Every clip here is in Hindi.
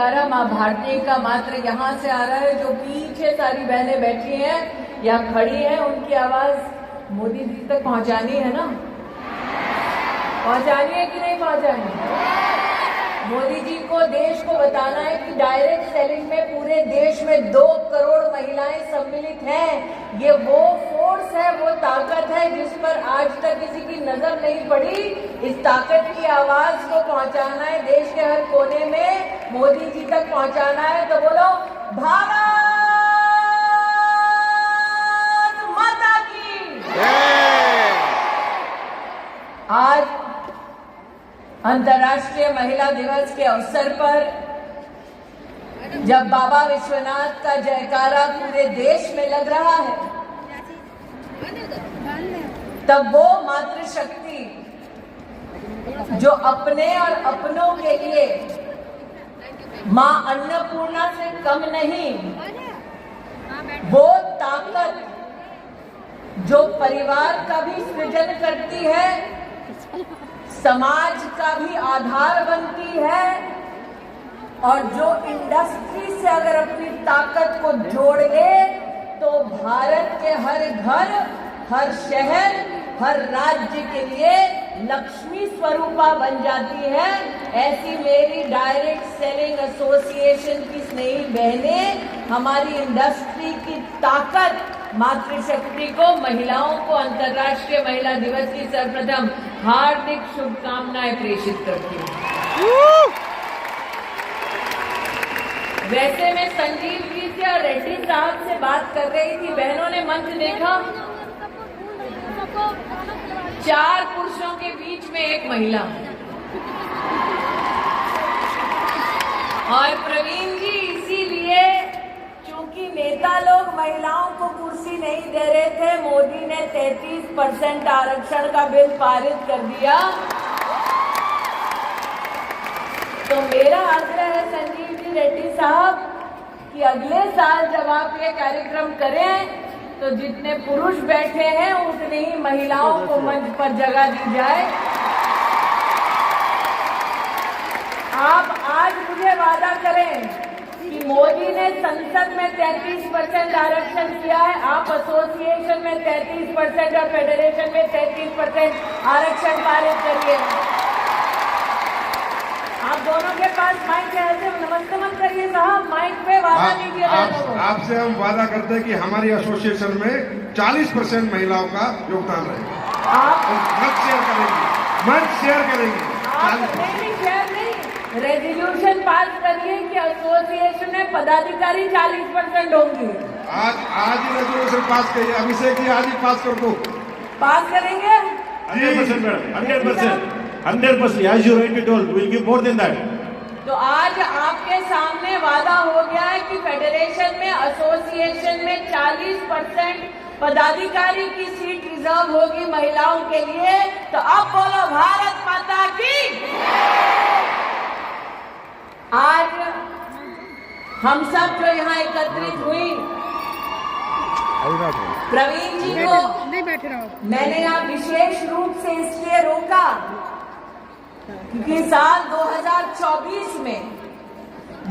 जयकारा माँ भारती का मात्र यहाँ से आ रहा है। जो पीछे सारी बहनें बैठी हैं या खड़ी हैं, उनकी आवाज मोदी जी तक पहुँचानी है ना, पहुँचानी है कि नहीं पहुँचानी? मोदी जी को देश को बताना है कि डायरेक्ट सेलिंग में पूरे देश में 2 करोड़ महिलाएं सम्मिलित हैं। ये वो फोर्स है, वो ताकत है जिस पर आज तक किसी की नजर नहीं पड़ी। इस ताकत की आवाज को पहुंचाना है देश के हर कोने में, मोदी जी तक पहुंचाना है। तो बोलो भारत माता की जय। आज अंतर्राष्ट्रीय महिला दिवस के अवसर पर जब बाबा विश्वनाथ का जयकारा पूरे देश में लग रहा है, तब वो मातृशक्ति जो अपने और अपनों के लिए मां अन्नपूर्णा से कम नहीं, वो ताकत जो परिवार का भी सृजन करती है, समाज का भी आधार बनती है, और जो इंडस्ट्री से अगर अपनी ताकत को जोड़ ले तो भारत के हर घर, हर शहर, हर राज्य के लिए लक्ष्मी स्वरूपा बन जाती है। ऐसी मेरी डायरेक्ट सेलिंग एसोसिएशन की स्नेही बहनें हमारी इंडस्ट्री की ताकत, मातृशक्ति को, महिलाओं को अंतर्राष्ट्रीय महिला दिवस की सर्वप्रथम हार्दिक शुभकामनाएं प्रेषित करती हूँ। वैसे मैं संजीव जी से और रेड्डी साहब से बात कर रही थी, बहनों ने मंच देखा, 4 पुरुषों के बीच में 1 महिला। और प्रवीण जी, इसीलिए चूंकि नेता लोग महिलाओं को कुर्सी नहीं दे रहे थे, मोदी ने 33% आरक्षण का बिल पारित कर दिया। तो मेरा आग्रह है संजीव जी, रेड्डी साहब, कि अगले साल जब आप ये कार्यक्रम करें तो जितने पुरुष बैठे हैं उतनी ही महिलाओं को मंच पर जगह दी जाए। आप आज मुझे वादा करें कि मोदी ने संसद में 33% आरक्षण किया है, आप एसोसिएशन में 33% और फेडरेशन में 33% आरक्षण पारित करिए। आप दोनों के पास माइक है, ऐसे नमस्ते मत करिए साहब, माइक पे वादा कीजिए। आपसे हम वादा करते हैं कि हमारी एसोसिएशन में 40% महिलाओं का योगदान रहेगा। आप मंच शेयर करेंगे, मंच शेयर करेंगे। नहीं, शेयर नहीं, रेजोल्यूशन पास करिए कि एसोसिएशन में पदाधिकारी 40% होंगे। आज ही रेजोल्यूशन पास करिए, अभिषेक जी आज ही पास कर दो। पास करेंगे 100% madam, 100%, as you rightly told, we'll give more than that. तो आज आपके सामने वादा हो गया है कि फेडरेशन में, एसोसिएशन में 40% पदाधिकारी की सीट रिजर्व होगी महिलाओं के लिए। तो अब बोलो भारत माता की। आज हम सब जो यहाँ एकत्रित हुई, प्रवीण जी को मैंने यहाँ विशेष रूप से इसलिए रोका क्योंकि साल 2024 में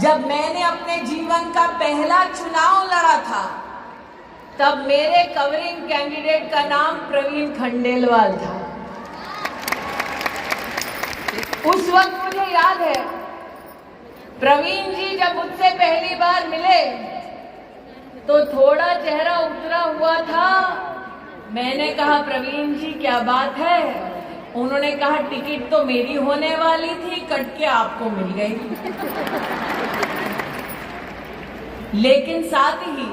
जब मैंने अपने जीवन का पहला चुनाव लड़ा था, तब मेरे कवरिंग कैंडिडेट का नाम प्रवीण खंडेलवाल था। उस वक्त मुझे याद है, प्रवीण जी जब मुझसे पहली बार मिले तो थोड़ा चेहरा उतरा हुआ था। मैंने कहा, प्रवीण जी क्या बात है? उन्होंने कहा, टिकट तो मेरी होने वाली थी, कट के आपको मिल गई। लेकिन साथ ही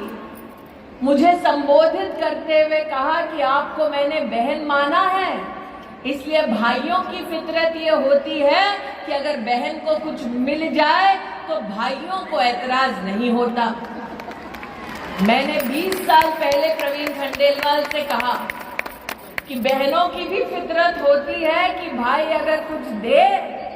मुझे संबोधित करते हुए कहा कि आपको मैंने बहन माना है, इसलिए भाइयों की फितरत ये होती है कि अगर बहन को कुछ मिल जाए तो भाइयों को ऐतराज नहीं होता। मैंने 20 साल पहले प्रवीण खंडेलवाल से कहा कि बहनों की भी फितरत होती है कि भाई अगर कुछ दे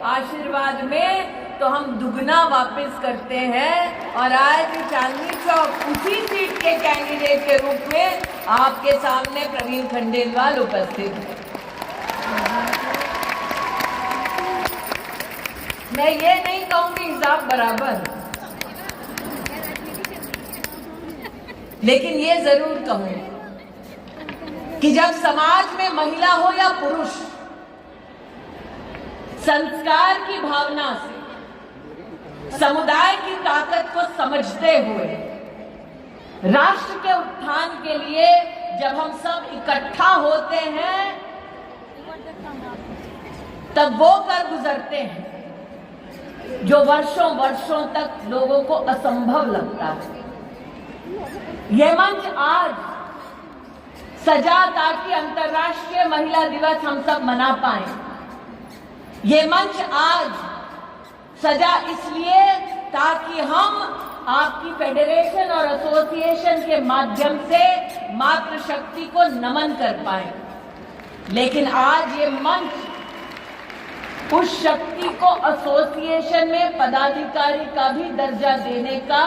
आशीर्वाद में तो हम दुगना वापस करते हैं। और आज चांदनी चौक उसी सीट के कैंडिडेट के रूप में आपके सामने प्रवीण खंडेलवाल उपस्थित है। मैं ये नहीं कहूंगी हिसाब बराबर, लेकिन ये जरूर कहूं कि जब समाज में महिला हो या पुरुष, संस्कार की भावना से समुदाय की ताकत को समझते हुए राष्ट्र के उत्थान के लिए जब हम सब इकट्ठा होते हैं तब वो कर गुजरते हैं जो वर्षों वर्षों तक लोगों को असंभव लगता है। यह मंच आज सजा ताकि अंतर्राष्ट्रीय महिला दिवस हम सब मना पाए। ये मंच आज सजा इसलिए ताकि हम आपकी फेडरेशन और एसोसिएशन के माध्यम से मातृशक्ति को नमन कर पाए। लेकिन आज ये मंच उस शक्ति को एसोसिएशन में पदाधिकारी का भी दर्जा देने का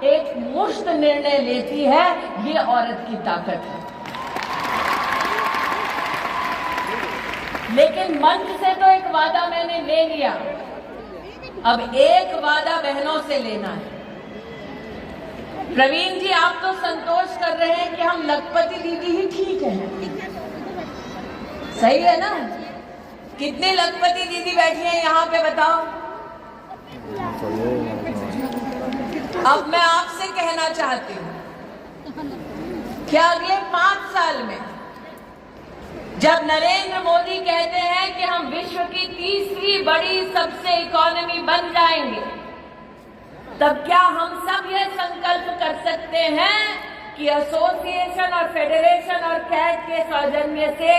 एक मुश्त निर्णय लेती है। ये औरत की ताकत है। लेकिन मंच से तो एक वादा मैंने ले लिया, अब एक वादा बहनों से लेना है। प्रवीण जी, आप तो संतोष कर रहे हैं कि हम लखपति दीदी ही ठीक हैं, सही है ना? कितनी लखपति दीदी बैठी हैं यहाँ पे बताओ? अब मैं आपसे कहना चाहती हूँ कि अगले 5 साल में जब नरेंद्र मोदी कहते हैं कि हम विश्व की तीसरी बड़ी सबसे इकोनॉमी बन जाएंगे, तब क्या हम सब ये संकल्प कर सकते हैं कि एसोसिएशन और फेडरेशन और कैट के सौजन्य से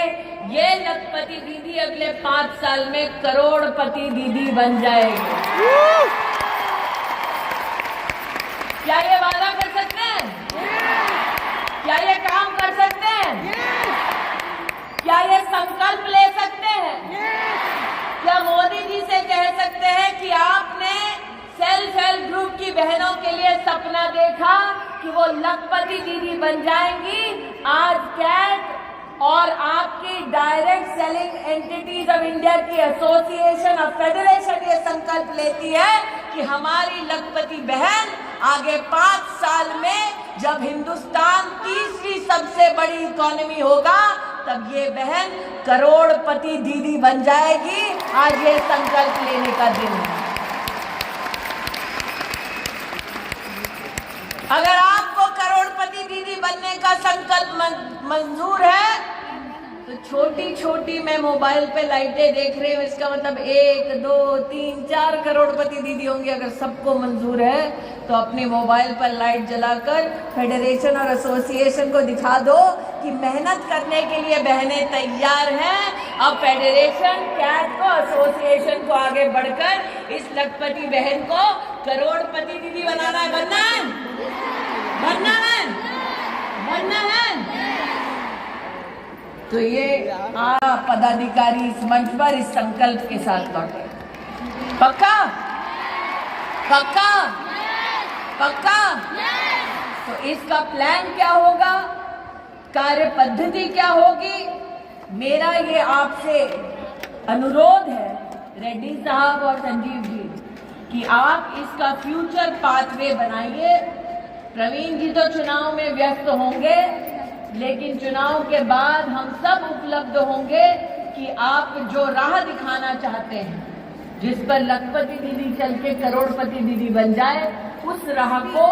ये लखपति दीदी अगले 5 साल में करोड़पति दीदी बन जाएगी? क्या ये वादा कर सकते हैं? क्या ये काम कर सकते हैं? क्या ये संकल्प ले सकते हैं? क्या मोदी जी से कह सकते हैं कि आपने सेल्फ हेल्प ग्रुप की बहनों के लिए सपना देखा कि वो लखपति दीदी बन जाएंगी? आज कैट और आपकी direct selling entities of India की एसोसिएशन और फेडरेशन ये संकल्प लेती है कि हमारी लखपति बहन आगे 5 साल में जब हिंदुस्तान तीसरी सबसे बड़ी इकोनॉमी होगा तब ये बहन करोड़पति दीदी बन जाएगी। आज ये संकल्प लेने का दिन है। अगर आपको करोड़पति दीदी बनने का संकल्प मंजूर है तो छोटी छोटी मैं मोबाइल पे लाइटें देख रही हूँ, इसका मतलब 1, 2, 3, 4 करोड़पति दीदी होंगे। अगर सबको मंजूर है तो अपनी मोबाइल पर लाइट जलाकर फेडरेशन और एसोसिएशन को दिखा दो कि मेहनत करने के लिए बहनें तैयार हैं। अब फेडरेशन, कैट को, एसोसिएशन को आगे बढ़कर इस लखपति बहन को करोड़पति दीदी बनाना है। बनना है, बनना है, बनना है। तो ये पदाधिकारी इस मंच पर इस संकल्प के साथ लौटे। पक्का? पक्का? पक्का? तो इसका प्लान क्या होगा, कार्य पद्धति क्या होगी? मेरा ये आपसे अनुरोध है रेड्डी साहब और संजीव जी कि आप इसका फ्यूचर पाथवे बनाइए। प्रवीण जी तो चुनाव में व्यस्त होंगे, लेकिन चुनाव के बाद हम सब उपलब्ध होंगे कि आप जो राह दिखाना चाहते हैं, जिस पर लखपति दीदी चल के करोड़पति दीदी बन जाए, उस राह को,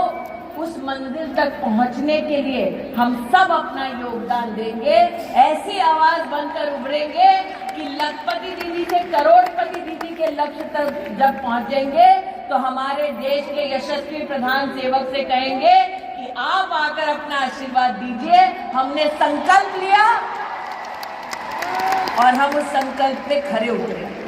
उस मंजिल तक पहुंचने के लिए हम सब अपना योगदान देंगे। ऐसी आवाज बनकर उभरेंगे कि लखपति दीदी से करोड़पति दीदी के लक्ष्य तक जब पहुंचेंगे तो हमारे देश के यशस्वी प्रधान सेवक से कहेंगे कि आप आकर अपना आशीर्वाद दीजिए। हमने संकल्प लिया और हम उस संकल्प पे खरे उतरे।